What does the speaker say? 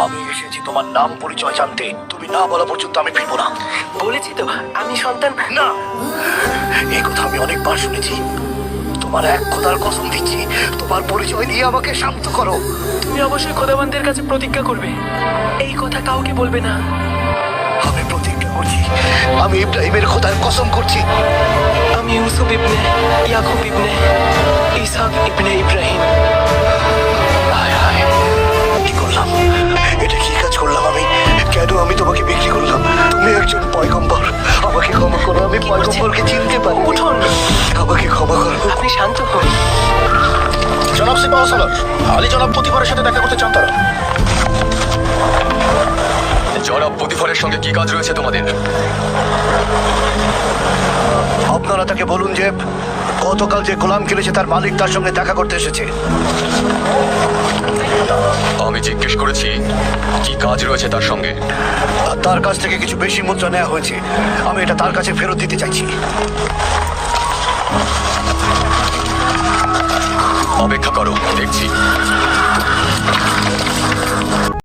আমি এসেছি তোমার নাম পরিচয় জানতে। তুমি না বলা পর্যন্ত আমি ফিরবো না। বলেছি তো আমি সন্তান। না, এই কথা আমি অনেকবার শুনেছি। তোমার এক খোদার কসম দিচ্ছি, তোমার পরিচয় দিয়ে আমাকে শান্ত করো। তুমি অবশ্যই খোদাবন্দের কাছে প্রতিজ্ঞা করবে, এই কথা কাউকে বলবে না। আমি প্রতিজ্ঞা করছি, আমি ইব্রাহিমের খোদার কসম করছি। আমি ইউসুফ ইবনে ইয়াকুব ইবনে ইসহাক ইবনে ইব্রাহিম। হায় হায়, কি করলাম? এটা কি কাজ করলাম আমি? কেন আমি তোমাকে বিক্রি করলাম? তুমি একজন পয়গম্বর, আমাকে ক্ষমা করো। আমি পয়গম্বরকে চিনতে পারি। উঠুন, আমাকে ক্ষমা করো। আপনি শান্ত হন। জনাব সিপাহ সালার, আলী জনাব প্রতিফারের সাথে দেখা করতে চান তারা। জনাব প্রতিফলের সঙ্গে কি কাজ রয়েছে তোমাদের? আপনারা তাকে বলুন যে গতকাল যে গোলাম কিনেছে তার মালিক তার সঙ্গে দেখা করতে এসেছে। আমি জিজ্ঞেস করেছি কি কাজ রয়েছে তার সঙ্গে। আর তার কাছ থেকে কিছু বেশি মুদ্রা নেওয়া হয়েছে, আমি এটা তার কাছে ফেরত দিতে চাইছি। অপেক্ষা করো, দেখছি।